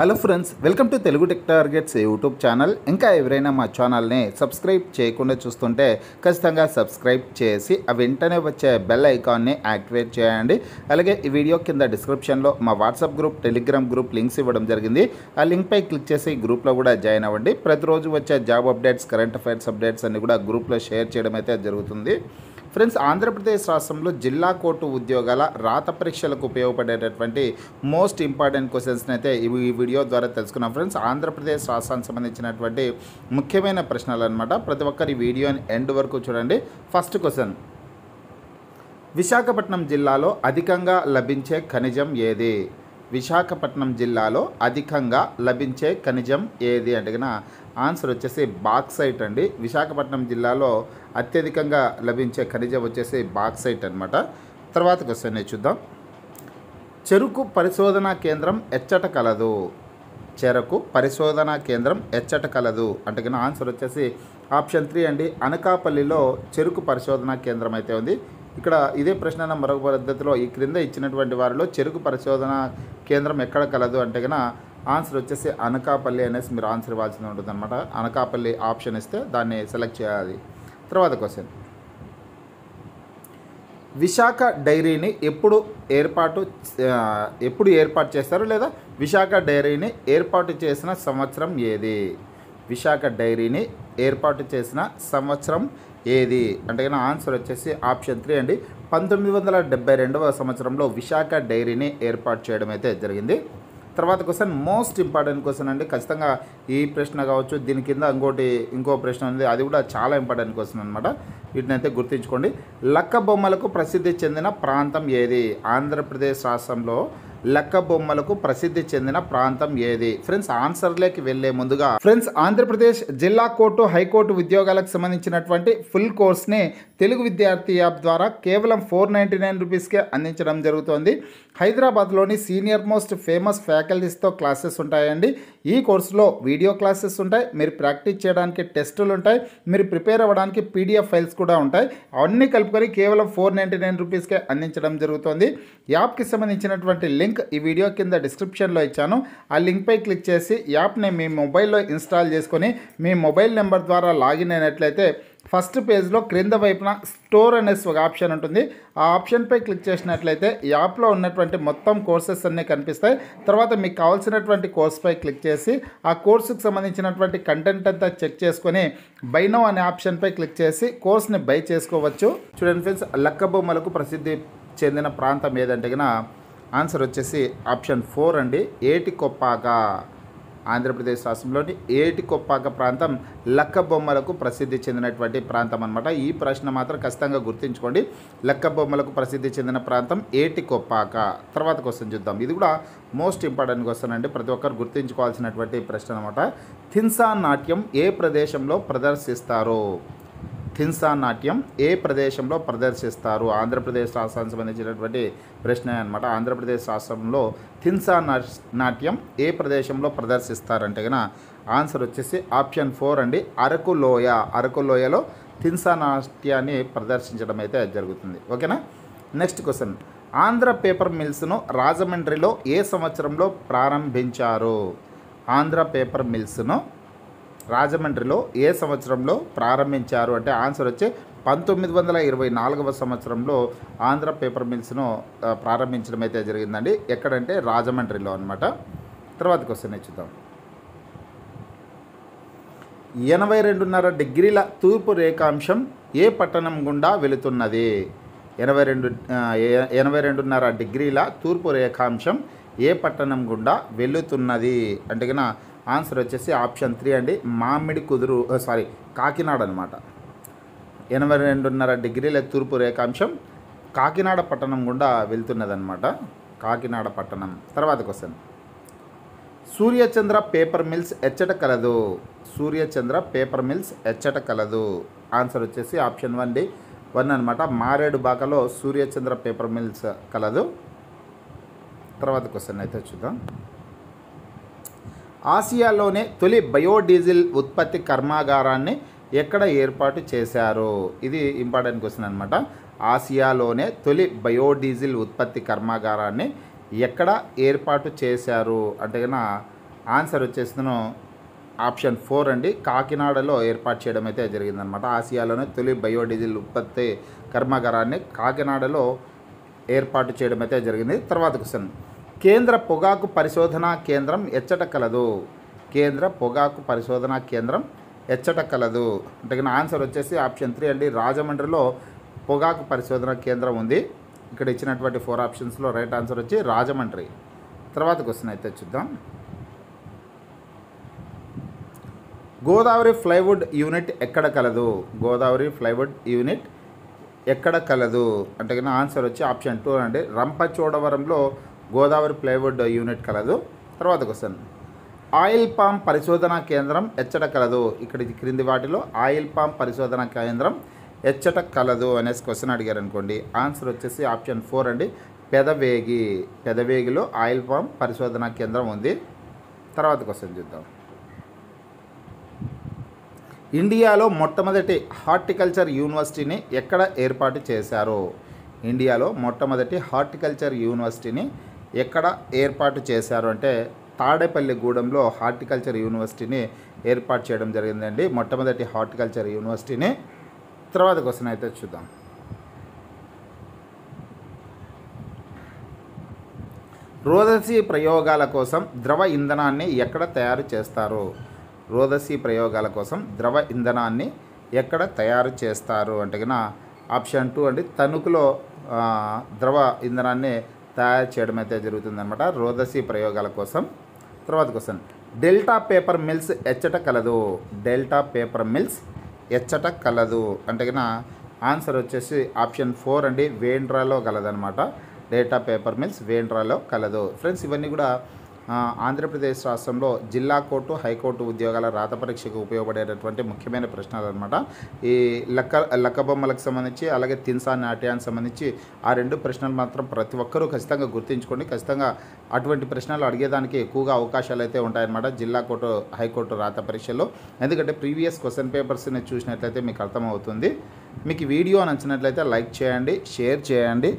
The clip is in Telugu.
Hello friends, welcome to Telugu tech targets YouTube channel. ఇంకా ఎవరైనా మా ఛానల్ని సబ్స్క్రైబ్ చేయకుండా చూస్తుంటే ఖచ్చితంగా సబ్స్క్రైబ్ చేసి ఆ వెంటనే వచ్చే బెల్ ఐకాన్ని యాక్టివేట్ చేయండి. అలాగే ఈ వీడియో కింద డిస్క్రిప్షన్లో మా WhatsApp group, Telegram group links ఇవ్వడం జరిగింది. ఆ లింక్పై క్లిక్ చేసి గ్రూప్లో కూడా జాయిన్ అవ్వండి. ప్రతిరోజు వచ్చే job updates, current affairs updates అన్ని కూడా గ్రూప్లో షేర్ చేయడం అయితే జరుగుతుంది. ఫ్రెండ్స్, ఆంధ్రప్రదేశ్ రాష్ట్రంలో జిల్లా కోర్టు ఉద్యోగాల రాత పరీక్షలకు ఉపయోగపడేటటువంటి మోస్ట్ ఇంపార్టెంట్ క్వశ్చన్స్ని అయితే ఈ వీడియో ద్వారా తెలుసుకున్నాం. ఫ్రెండ్స్, ఆంధ్రప్రదేశ్ రాష్ట్రానికి సంబంధించినటువంటి ముఖ్యమైన ప్రశ్నలు అనమాట. ప్రతి ఒక్కరు ఈ వీడియోని ఎండ్ వరకు చూడండి. ఫస్ట్ క్వశ్చన్, విశాఖపట్నం జిల్లాలో అధికంగా లభించే ఖనిజం ఏది? విశాఖపట్నం జిల్లాలో అధికంగా లభించే ఖనిజం ఏది అంటే కన్నా ఆన్సర్ వచ్చేసి బాక్సైట్ అండి. విశాఖపట్నం జిల్లాలో అత్యధికంగా లభించే ఖనిజం వచ్చేసి బాక్సైట్ అనమాట. తర్వాత క్వశ్చన్ చూద్దాం. చెరుకు పరిశోధనా కేంద్రం ఎచ్చట కలదు? చెరకు పరిశోధనా కేంద్రం ఎచ్చట కలదు అంటే కన్నా ఆన్సర్ వచ్చేసి ఆప్షన్ 3 అండి. అనకాపల్లిలో చెరుకు పరిశోధనా కేంద్రం అయితే ఉంది. ఇక్కడ ఇదే ప్రశ్న మరొక పద్ధతిలో ఈ క్రింద ఇచ్చినటువంటి వారిలో చెరుకు పరిశోధన కేంద్రం ఎక్కడ కలదు అంటే కన్నా ఆన్సర్ వచ్చేసి అనకాపల్లి అనేసి మీరు ఆన్సర్ ఇవ్వాల్సి ఉంటుంది అనమాట. అనకాపల్లి ఆప్షన్ ఇస్తే దాన్ని సెలెక్ట్ చేయాలి. తర్వాత క్వశ్చన్, విశాఖ డైరీని ఎప్పుడు ఏర్పాటు చేస్తారు లేదా విశాఖ డైరీని ఏర్పాటు చేసిన సంవత్సరం ఏది? విశాఖ డైరీని ఏర్పాటు చేసిన సంవత్సరం ఏది అంటే కన్నా ఆన్సర్ వచ్చేసి ఆప్షన్ 3 అండి. 1972వ సంవత్సరంలో విశాఖ డైరీని ఏర్పాటు చేయడం అయితే జరిగింది. తర్వాత క్వశ్చన్ మోస్ట్ ఇంపార్టెంట్ క్వశ్చన్ అండి. ఖచ్చితంగా ఈ ప్రశ్న కావచ్చు, దీని కింద ఇంకో ప్రశ్న ఉంది, అది కూడా చాలా ఇంపార్టెంట్ క్వశ్చన్ అనమాట. వీటిని అయితే గుర్తుంచుకోండి. లక్క బొమ్మలకు ప్రసిద్ధి చెందిన ప్రాంతం ఏది? ఆంధ్రప్రదేశ్ రాష్ట్రంలో లక్క బొమ్మలకు ప్రసిద్ధి చెందిన ప్రాంతం ఏది? ఫ్రెండ్స్, ఆన్సర్లోకి వెళ్లే ముందుగా ఫ్రెండ్స్, ఆంధ్రప్రదేశ్ జిల్లా కోర్టు, హైకోర్టు ఉద్యోగాలకు సంబంధించినటువంటి ఫుల్ కోర్స్ని తెలుగు విద్యార్థి యాప్ ద్వారా కేవలం 499 రూపీస్కే అందించడం జరుగుతోంది. హైదరాబాద్లోని సీనియర్ మోస్ట్ ఫేమస్ ఫ్యాకల్టీస్తో క్లాసెస్ ఉంటాయండి. ఈ కోర్సులో వీడియో క్లాసెస్ ఉంటాయి, మీరు ప్రాక్టీస్ చేయడానికి టెస్టులు ఉంటాయి, మీరు ప్రిపేర్ అవ్వడానికి పీడిఎఫ్ ఫైల్స్ కూడా ఉంటాయి. అవన్నీ కలుపుకొని కేవలం 499 రూపీస్కే అందించడం జరుగుతుంది. యాప్కి సంబంధించినటువంటి లింక్ ఈ వీడియో కింద డిస్క్రిప్షన్లో ఇచ్చాను. ఆ లింక్పై క్లిక్ చేసి యాప్ని మీ మొబైల్లో ఇన్స్టాల్ చేసుకొని మీ మొబైల్ నెంబర్ ద్వారా లాగిన్ అయినట్లయితే ఫస్ట్ పేజ్లో క్రింద వైపున స్టోర్ అనేసి ఒక ఆప్షన్ ఉంటుంది. ఆ ఆప్షన్పై క్లిక్ చేసినట్లయితే యాప్లో ఉన్నటువంటి మొత్తం కోర్సెస్ అన్నీ కనిపిస్తాయి. తర్వాత మీకు కావాల్సినటువంటి కోర్స్పై క్లిక్ చేసి ఆ కోర్సుకు సంబంధించినటువంటి కంటెంట్ అంతా చెక్ చేసుకొని బై నౌ అనే ఆప్షన్పై క్లిక్ చేసి కోర్స్ని బై చేసుకోవచ్చు. చూడండి ఫ్రెండ్స్, లక్క బొమ్మలకు ప్రసిద్ధి చెందిన ప్రాంతం ఏదంటే కన్నా ఆన్సర్ వచ్చేసి ఆప్షన్ 4 అండి. ఏటికొప్పాక. ఆంధ్రప్రదేశ్ రాష్ట్రంలోని ఏటికొప్పాక ప్రాంతం లక్క బొమ్మలకు ప్రసిద్ధి చెందినటువంటి ప్రాంతం అనమాట. ఈ ప్రశ్న మాత్రం ఖచ్చితంగా గుర్తుంచుకోండి. లక్క బొమ్మలకు ప్రసిద్ధి చెందిన ప్రాంతం ఏటికొప్పాక. తర్వాత క్వశ్చన్ చూద్దాం. ఇది కూడా మోస్ట్ ఇంపార్టెంట్ క్వశ్చన్ అండి, ప్రతి ఒక్కరు గుర్తుంచుకోవాల్సినటువంటి ప్రశ్న అనమాట. థిన్సా నాట్యం ఏ ప్రదేశంలో ప్రదర్శిస్తారు? థిన్సా నాట్యం ఏ ప్రదేశంలో ప్రదర్శిస్తారు? ఆంధ్రప్రదేశ్ రాష్ట్రానికి సంబంధించినటువంటి ప్రశ్న అనమాట. ఆంధ్రప్రదేశ్ రాష్ట్రంలో థిన్సా నాట్యం ఏ ప్రదేశంలో ప్రదర్శిస్తారంటే కన్నా ఆన్సర్ వచ్చేసి ఆప్షన్ 4 అండి. అరకు లోయ. అరకు లోయలో థిన్సా నాట్యాన్ని ప్రదర్శించడం అయితే జరుగుతుంది. ఓకేనా. నెక్స్ట్ క్వశ్చన్, ఆంధ్ర పేపర్ మిల్స్ను రాజమండ్రిలో ఏ సంవత్సరంలో ప్రారంభించారు? ఆంధ్ర పేపర్ మిల్స్ను రాజమండ్రిలో ఏ సంవత్సరంలో ప్రారంభించారు అంటే ఆన్సర్ వచ్చి 1924వ సంవత్సరంలో ఆంధ్ర పేపర్ మిల్స్ను ప్రారంభించడం అయితే జరిగిందండి. ఎక్కడంటే రాజమండ్రిలో అనమాట. తర్వాత క్వశ్చన్ చూద్దాం. 82.5 డిగ్రీల తూర్పు రేఖాంశం ఏ పట్టణం గుండా వెళుతున్నది? 82.5 డిగ్రీల తూర్పు రేఖాంశం ఏ పట్టణం గుండా వెళుతున్నది అంటే కన్నా ఆన్సర్ వచ్చేసి ఆప్షన్ 3 అండి. కాకినాడ అనమాట. 82.5 డిగ్రీల తూర్పు రేఖాంశం కాకినాడ పట్టణం గుండా వెళ్తున్నదన్నమాట. కాకినాడ పట్టణం. తర్వాత క్వశ్చన్, సూర్యచంద్ర పేపర్ మిల్స్ ఎచ్చట కలదు? సూర్యచంద్ర పేపర్ మిల్స్ ఎచ్చట కలదు? ఆన్సర్ వచ్చేసి ఆప్షన్ 1 అనమాట. మారేడుబాకలో సూర్యచంద్ర పేపర్ మిల్స్ కలదు. తర్వాత క్వశ్చన్ అయితే చూద్దాం. ఆసియాలోనే తొలి బయోడీజిల్ ఉత్పత్తి కర్మాగారాన్ని ఎక్కడ ఏర్పాటు చేశారు? ఇది ఇంపార్టెంట్ క్వశ్చన్ అనమాట. ఆసియాలోనే తొలి బయోడీజిల్ ఉత్పత్తి కర్మాగారాన్ని ఎక్కడ ఏర్పాటు చేశారు అంటే కన్నా ఆన్సర్ వచ్చేసిన ఆప్షన్ 4 అండి. కాకినాడలో ఏర్పాటు చేయడం అయితే జరిగిందనమాట. ఆసియాలోనే తొలి బయోడీజిల్ ఉత్పత్తి కర్మాగారాన్ని కాకినాడలో ఏర్పాటు చేయడం అయితే జరిగింది. తర్వాత క్వశ్చన్, కేంద్ర పొగాకు పరిశోధనా కేంద్రం ఎచ్చట కలదు? కేంద్ర పొగాకు పరిశోధనా కేంద్రం ఎచ్చట కలదు అంటే ఆన్సర్ వచ్చేసి ఆప్షన్ 3 అండి. రాజమండ్రిలో పొగాకు పరిశోధనా కేంద్రం ఉంది. ఇక్కడ ఇచ్చినటువంటి 4 ఆప్షన్స్లో రైట్ ఆన్సర్ వచ్చి రాజమండ్రి. తర్వాత క్వశ్చన్ అయితే చూద్దాం. గోదావరి ప్లైవుడ్ యూనిట్ ఎక్కడ కలదు? గోదావరి ప్లైవుడ్ యూనిట్ ఎక్కడ కలదు అంటే ఆన్సర్ వచ్చి ఆప్షన్ 2 అండి. రంపచోడవరంలో గోదావరి ప్లైవుడ్ యూనిట్ కలదు. తర్వాత క్వశ్చన్, ఆయిల్ పామ్ పరిశోధనా కేంద్రం ఎచ్చట కలదు? ఇక్కడ క్రింది వాటిలో ఆయిల్ పామ్ పరిశోధనా కేంద్రం ఎచ్చట కలదు అనేసి క్వశ్చన్ అడిగారు అనుకోండి, ఆన్సర్ వచ్చేసి ఆప్షన్ 4 అండి. పెదవేగిలో ఆయిల్ పామ్ పరిశోధనా కేంద్రం ఉంది. తర్వాత క్వశ్చన్ చూద్దాం. ఇండియాలో మొట్టమొదటి హార్టికల్చర్ యూనివర్సిటీని ఎక్కడ ఏర్పాటు చేశారు? ఇండియాలో మొట్టమొదటి హార్టికల్చర్ యూనివర్సిటీని ఎక్కడ ఏర్పాటు చేశారు అంటే తాడేపల్లిగూడెంలో హార్టికల్చర్ యూనివర్సిటీని ఏర్పాటు చేయడం జరిగిందండి, మొట్టమొదటి హార్టికల్చర్ యూనివర్సిటీని. తర్వాత క్వశ్చన్ అయితే చూద్దాం. రోదసీ ప్రయోగాల కోసం ద్రవ ఇంధనాన్ని ఎక్కడ తయారు చేస్తారు? రోదసీ ప్రయోగాల కోసం ద్రవ ఇంధనాన్ని ఎక్కడ తయారు చేస్తారు అంటే ఆప్షన్ 2 అండి. తణుకులో ద్రవ ఇంధనాన్ని తయారు చేయడం అయితే జరుగుతుందన్నమాట రోదసీ ప్రయోగాల కోసం. తర్వాత క్వశ్చన్, డెల్టా పేపర్ మిల్స్ ఎచ్చట కలదు? డెల్టా పేపర్ మిల్స్ ఎచ్చట కలదు అంటే ఆన్సర్ వచ్చేసి ఆప్షన్ 4 అండి. వేండ్రాలో కలదనమాట. డెల్టా పేపర్ మిల్స్ వేండ్రాలో కలదు. ఫ్రెండ్స్, ఇవన్నీ కూడా ఆంధ్రప్రదేశ్ రాష్ట్రంలో జిల్లా కోర్టు, హైకోర్టు ఉద్యోగాల రాత పరీక్షకు ఉపయోగపడేటటువంటి ముఖ్యమైన ప్రశ్నలు అనమాట. ఈ లక్కబొమ్మలకు సంబంధించి అలాగే తిన్సా నాట్యానికి సంబంధించి ఆ 2 ప్రశ్నలు మాత్రం ప్రతి ఒక్కరూ ఖచ్చితంగా గుర్తుంచుకోండి. ఖచ్చితంగా అటువంటి ప్రశ్నలు అడిగేదానికి ఎక్కువగా అవకాశాలు అయితే ఉంటాయన్నమాట జిల్లా కోర్టు, హైకోర్టు రాత పరీక్షల్లో. ఎందుకంటే ప్రీవియస్ క్వశ్చన్ పేపర్స్ని చూసినట్లయితే మీకు అర్థమవుతుంది. మీకు వీడియో నచ్చినట్లయితే లైక్ చేయండి, షేర్ చేయండి.